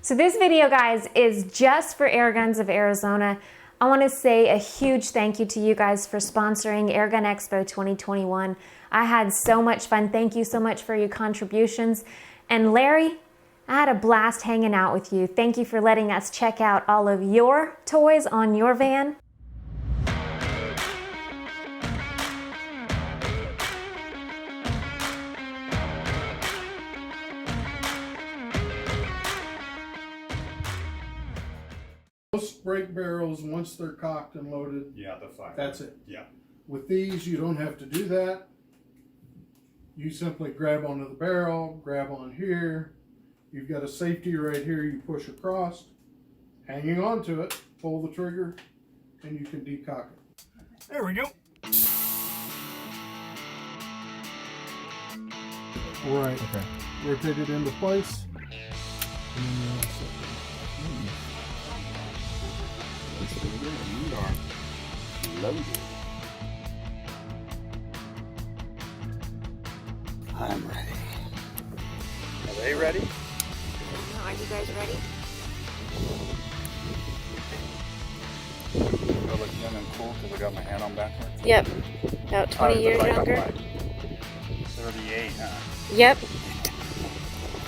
So this video, guys, is just for Airguns of Arizona. I want to say a huge thank you to you guys for sponsoring Airgun Expo 2021. I had so much fun. Thank you so much for your contributions. And Larry, I had a blast hanging out with you. Thank you for letting us check out all of your toys on your van. Most brake barrels, once they're cocked and loaded, the fire. that's it. Yeah. With these, you don't have to do that. You simply grab onto the barrel, grab on here. You've got a safety right here you push across, hanging onto it, pull the trigger, and you can decock it. There we go. Right. Okay. Rotate it into place. You are loaded. I'm ready. Are they ready? Are you guys ready? I look young and cool because I got my hand on backwards. Yep. About 20 years like younger. I'm like 38, huh? Yep.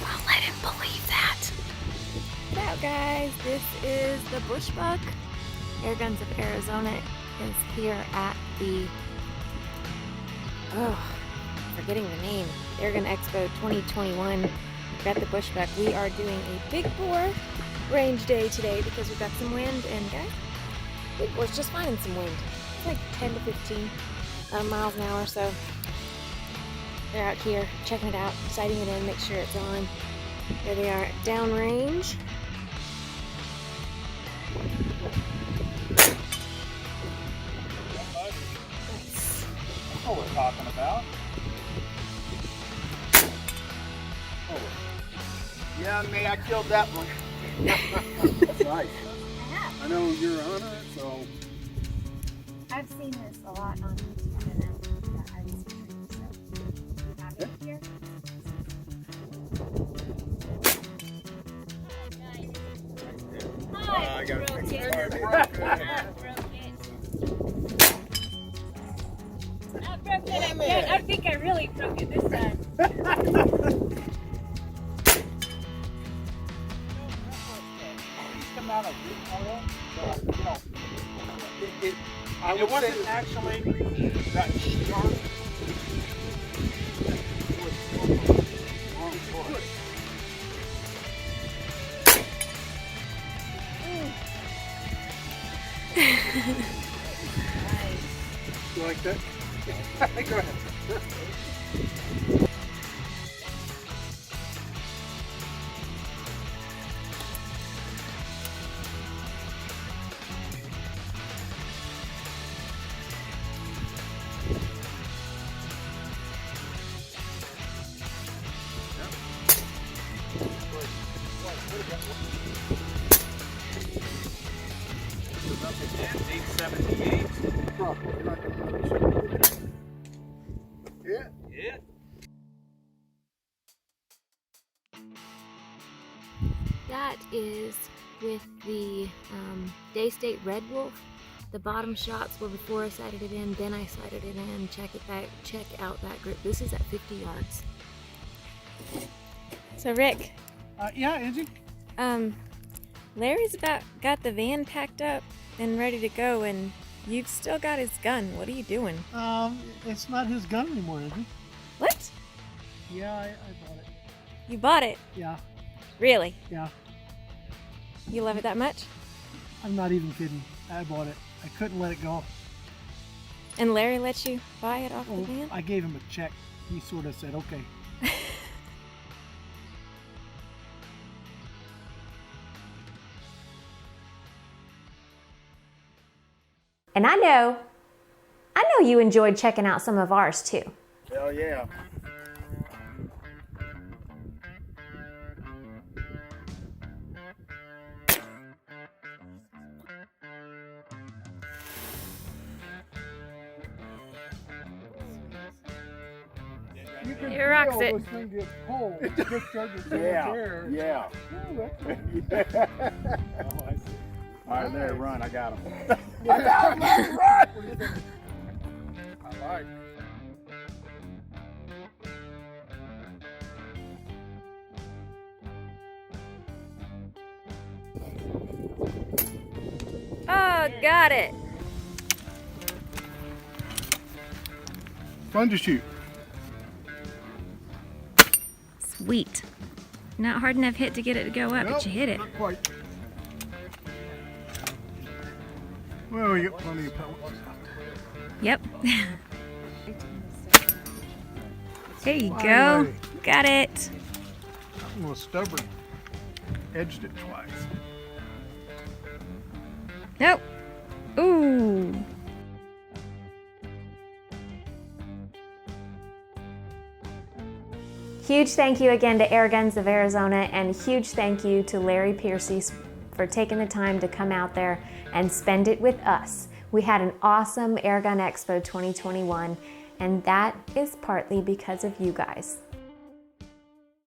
I'll let him believe that. Now, guys, this is the Bush Buck. Airguns of Arizona is here at the, forgetting the name, Airgun Expo 2021. We've got the Bush Buck. We are doing a big bore range day today because we've got some wind, and guys, big bore's just fine in some wind. It's like 10 to 15 miles an hour, so they're out here checking it out, sighting it in, make sure it's on. There they are, downrange. That's what we're talking about. Oh. Yeah, me, I killed that one. That's nice. I know you're on it, so. I've seen this a lot on internet. I've seen it, so we have it here. I got to fix it. I think I really broke it this time. Come out of it, you know, it wasn't actually that sharp. You like that? Go ahead. Yeah. That is with the Daystate Red Wolf. The bottom shots were before I sighted it in, then I sighted it in. Check out that grip. This is at 50 yards. So Rick, Yeah, Angie? Larry's got the van packed up and ready to go, and you've still got his gun. What are you doing? It's not his gun anymore, is it? What? Yeah, I bought it. You bought it? Yeah, Really? yeah. You love it that much? I'm not even kidding. I bought it. I couldn't let it go. And Larry let you buy it off the Well, van? I gave him a check. He sort of said, okay. And I know you enjoyed checking out some of ours too. Hell yeah. You can It rocks feel it. this thing gets cold. It discharges so much air. Yeah. Oh, that's cool. Oh, I see. All right, there, run. I got him. I got him. Run! What do you think? I like. Oh, got it. Fun to shoot. Sweet. Not hard enough hit to get it to go up, but you hit it. Not quite. Well, we got plenty of pellets. Yep. There you go. Finally. Got it. I'm a little stubborn. Edged it twice. Nope. Ooh. Huge thank you again to Airguns of Arizona, and huge thank you to Larry Piercy for taking the time to come out there and spend it with us. We had an awesome Airgun Expo 2021, and that is partly because of you guys.